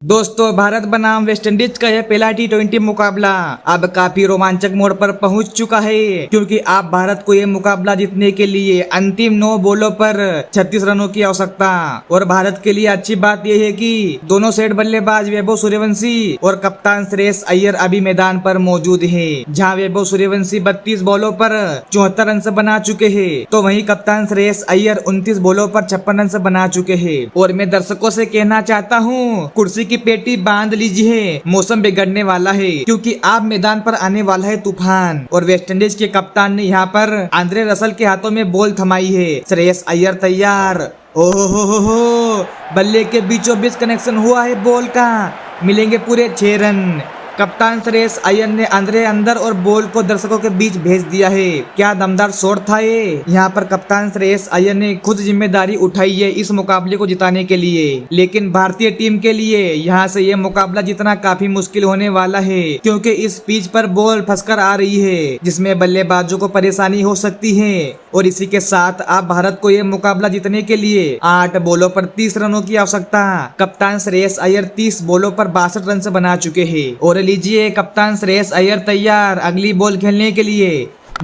दोस्तों, भारत बनाम वेस्टइंडीज का यह पहला T20 मुकाबला अब काफी रोमांचक मोड़ पर पहुंच चुका है, क्योंकि अब भारत को यह मुकाबला जीतने के लिए अंतिम 9 बॉलों पर 36 रनों की आवश्यकता। और भारत के लिए अच्छी बात यह है कि दोनों सेट बल्लेबाज वैभव सूर्यवंशी और कप्तान श्रेयस अय्यर अभी मैदान पर मौजूद है। जहां वैभव सूर्यवंशी 32 बॉलों पर 74 रन बना चुके हैं, तो वहीं कप्तान श्रेयस अय्यर 29 बॉलों पर 56 रन बना चुके हैं। और मैं दर्शकों से कहना चाहता हूँ, कुर्सी की पेटी बांध लीजिए, मौसम बिगड़ने वाला है, क्योंकि आप मैदान पर आने वाला है तूफान। और वेस्टइंडीज के कप्तान ने यहाँ पर आंद्रे रसल के हाथों में बॉल थमाई है। श्रेयस अय्यर तैयार। ओहो, बल्ले के बीचों बीच कनेक्शन हुआ है बॉल का, मिलेंगे पूरे 6 रन। कप्तान श्रेयस अय्यर ने अंदर और बॉल को दर्शकों के बीच भेज दिया है। क्या दमदार शॉट था ये। यहाँ पर कप्तान श्रेयस अय्यर ने खुद जिम्मेदारी उठाई है इस मुकाबले को जिताने के लिए। लेकिन भारतीय टीम के लिए यहाँ से ये मुकाबला जीतना काफी मुश्किल होने वाला है, क्योंकि इस पिच पर बॉल फंसकर आ रही है, जिसमें बल्लेबाजों को परेशानी हो सकती है। और इसी के साथ अब भारत को ये मुकाबला जीतने के लिए 8 बॉलों पर 30 रनों की आवश्यकता। कप्तान श्रेयस अय्यर 30 बॉलों पर 62 रन बना चुके हैं। और लीजिए, कप्तान श्रेयस अय्यर तैयार अगली बॉल खेलने के लिए।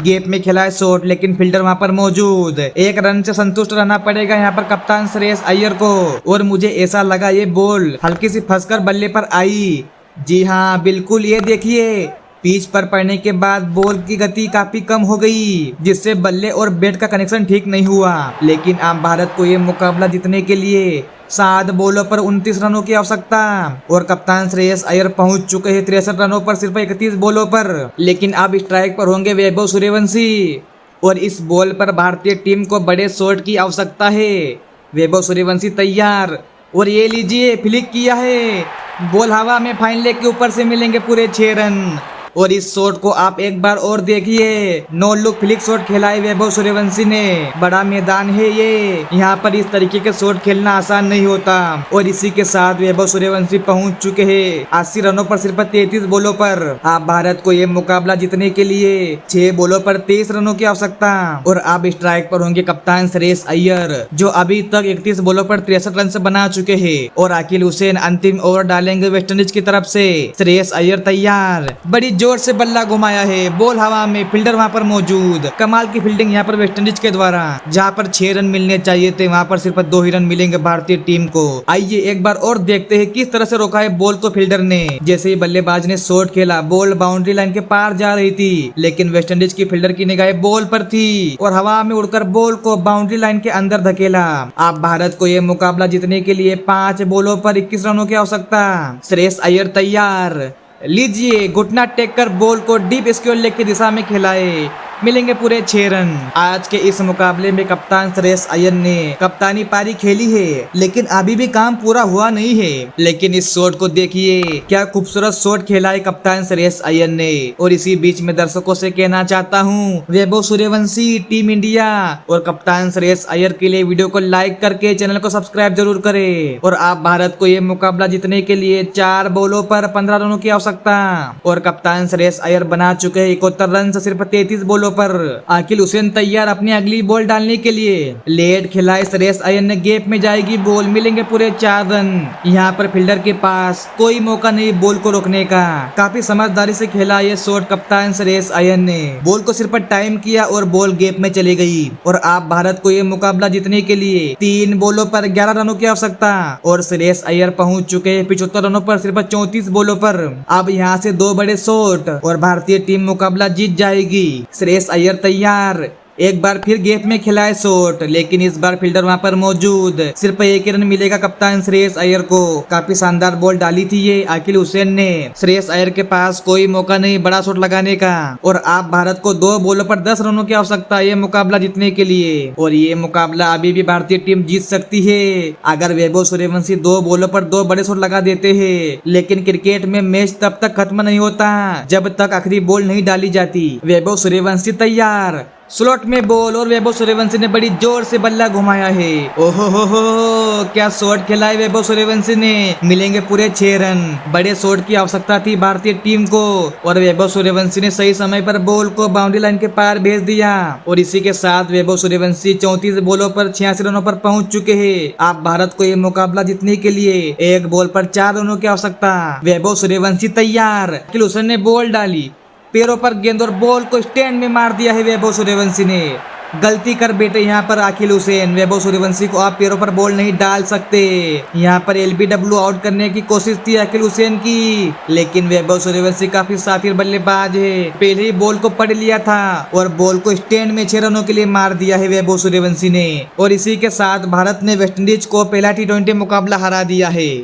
गैप में खेला है शॉट, लेकिन फील्डर वहां पर मौजूद। 1 रन से संतुष्ट रहना पड़ेगा यहाँ पर कप्तान श्रेयस अय्यर को। और मुझे ऐसा लगा ये बॉल हल्की सी फंसकर बल्ले पर आई। जी हाँ, बिल्कुल, ये देखिए, पिच पर पड़ने के बाद बॉल की गति काफी कम हो गई, जिससे बल्ले और बैट का कनेक्शन ठीक नहीं हुआ। लेकिन अब भारत को ये मुकाबला जीतने के लिए 7 बॉलों पर 29 रनों की आवश्यकता। और कप्तान श्रेयस अय्यर पहुंच चुके हैं 63 रनों पर सिर्फ 31 बॉलों पर। लेकिन अब स्ट्राइक पर होंगे वैभव सूर्यवंशी, और इस बॉल पर भारतीय टीम को बड़े शॉट की आवश्यकता है। वैभव सूर्यवंशी तैयार, और ये लीजिए, फ्लिक किया है, बॉल हवा में फाइन लेग के ऊपर से मिलेंगे पूरे 6 रन। और इस शॉट को आप एक बार और देखिए, नो लुक फ्लिक शॉट खेला है वैभव सूर्यवंशी ने। बड़ा मैदान है ये, यहाँ पर इस तरीके के शॉट खेलना आसान नहीं होता। और इसी के साथ वैभव सूर्यवंशी पहुंच चुके हैं 80 रनों पर सिर्फ 33 बॉलों पर। आप भारत को ये मुकाबला जीतने के लिए 6 बॉलों पर 23 रनों की आवश्यकता। और अब स्ट्राइक पर होंगे कप्तान श्रेयस अय्यर, जो अभी तक 31 बॉलों पर 63 रन बना चुके हैं। और आकिल हुसैन अंतिम ओवर डालेंगे वेस्टइंडीज की तरफ से। श्रेयस अय्यर तैयार, बड़ी जोर से बल्ला घुमाया है, बॉल हवा में, फील्डर वहां पर मौजूद। कमाल की फील्डिंग यहाँ पर वेस्टइंडीज के द्वारा। जहां पर 6 रन मिलने चाहिए थे, वहां पर सिर्फ 2 ही रन मिलेंगे भारतीय टीम को। आइए एक बार और देखते हैं किस तरह से रोका है बॉल को फील्डर ने। जैसे ही बल्लेबाज ने शॉट खेला, बॉल बाउंड्री लाइन के पार जा रही थी, लेकिन वेस्टइंडीज की फील्डर की निगाहें बॉल पर थी और हवा में उड़कर बॉल को बाउंड्री लाइन के अंदर धकेला। अब भारत को यह मुकाबला जीतने के लिए 5 बॉलों पर 21 रनों की आवश्यकता। श्रेयस अय्यर तैयार। लीजिए, घुटना टेक कर बॉल को डीप स्क्वायर लेग की दिशा में खिलाए, मिलेंगे पूरे 6 रन। आज के इस मुकाबले में कप्तान श्रेयस अय्यर ने कप्तानी पारी खेली है, लेकिन अभी भी काम पूरा हुआ नहीं है। लेकिन इस शॉट को देखिए, क्या खूबसूरत शॉट खेला है कप्तान श्रेयस अय्यर ने। और इसी बीच में दर्शकों से कहना चाहता हूँ, वैभव सूर्यवंशी, टीम इंडिया और कप्तान श्रेयस अय्यर के लिए वीडियो को लाइक करके चैनल को सब्सक्राइब जरूर करे। और आप भारत को ये मुकाबला जीतने के लिए 4 बॉलों पर 15 रनों की आवश्यकता। और कप्तान श्रेयस अय्यर बना चुके हैं 71 रन से सिर्फ 33 बॉलों पर। आकिल हुसैन तैयार अपनी अगली बॉल डालने के लिए। लेट खिलाए श्रेयस अय्यर ने, गैप में जाएगी बॉल, मिलेंगे पूरे 4 रन। यहाँ पर फील्डर के पास कोई मौका नहीं बॉल को रोकने का। काफी समझदारी से खेला ये शॉट कप्तान श्रेयस अय्यर ने। बॉल को सिर्फ टाइम किया और बॉल गैप में चली गई। और आप भारत को ये मुकाबला जीतने के लिए 3 बॉलों पर 11 रनों की आवश्यकता। और श्रेयस अय्यर पहुंच चुके हैं 75 रनों पर सिर्फ 34 बॉलों पर। अब यहाँ से 2 बड़े शॉट और भारतीय टीम मुकाबला जीत जाएगी। श्रेयस अय्यर तैयार, एक बार फिर गैप में खिलाए शॉट, लेकिन इस बार फील्डर वहां पर मौजूद। सिर्फ 1 रन मिलेगा कप्तान श्रेयस अय्यर को। काफी शानदार बॉल डाली थी ये आकिल हुसैन ने। श्रेयस अय्यर के पास कोई मौका नहीं बड़ा शॉट लगाने का। और आप भारत को 2 बॉलों पर 10 रनों की आवश्यकता है ये मुकाबला जीतने के लिए। और ये मुकाबला अभी भी भारतीय टीम जीत सकती है, अगर वैभव सूर्यवंशी 2 बॉलों पर 2 बड़े शॉट लगा देते हैं। लेकिन क्रिकेट में मैच तब तक खत्म नहीं होता जब तक आखिरी बॉल नहीं डाली जाती। वैभव सूर्यवंशी तैयार, स्लॉट में बॉल और वैभव सूर्यवंशी ने बड़ी जोर से बल्ला घुमाया है। ओहो हो, क्या शॉट खेला है वैभव सूर्यवंशी ने, मिलेंगे पूरे 6 रन। बड़े शॉट की आवश्यकता थी भारतीय टीम को और वैभव सूर्यवंशी ने सही समय पर बॉल को बाउंड्री लाइन के पार भेज दिया और इसी के साथ वैभव सूर्यवंशी 34 बॉलों पर 86 रनों पर पहुंच चुके हैं। अब भारत को ये मुकाबला जीतने के लिए एक बॉल पर 4 रनों की आवश्यकता। वैभव सूर्यवंशी तैयार, अखिल हुसैन ने बॉल डाली, पैरों पर गेंद और बॉल को स्टैंड में मार दिया है वैभव सूर्यवंशी ने। गलती कर बैठे यहाँ पर अखिल हुसैन। वैभव सूर्यवंशी को आप पैरों पर बॉल नहीं डाल सकते। यहाँ पर एलबीडब्ल्यू आउट करने की कोशिश थी अखिल हुसैन की, लेकिन वैभव सूर्यवंशी काफी साफिर बल्लेबाज है, पहले ही बॉल को पढ़ लिया था और बॉल को स्टैंड में 6 रनों के लिए मार दिया है वैभव सूर्यवंशी ने। और इसी के साथ भारत ने वेस्टइंडीज को पहला T20 मुकाबला हरा दिया है।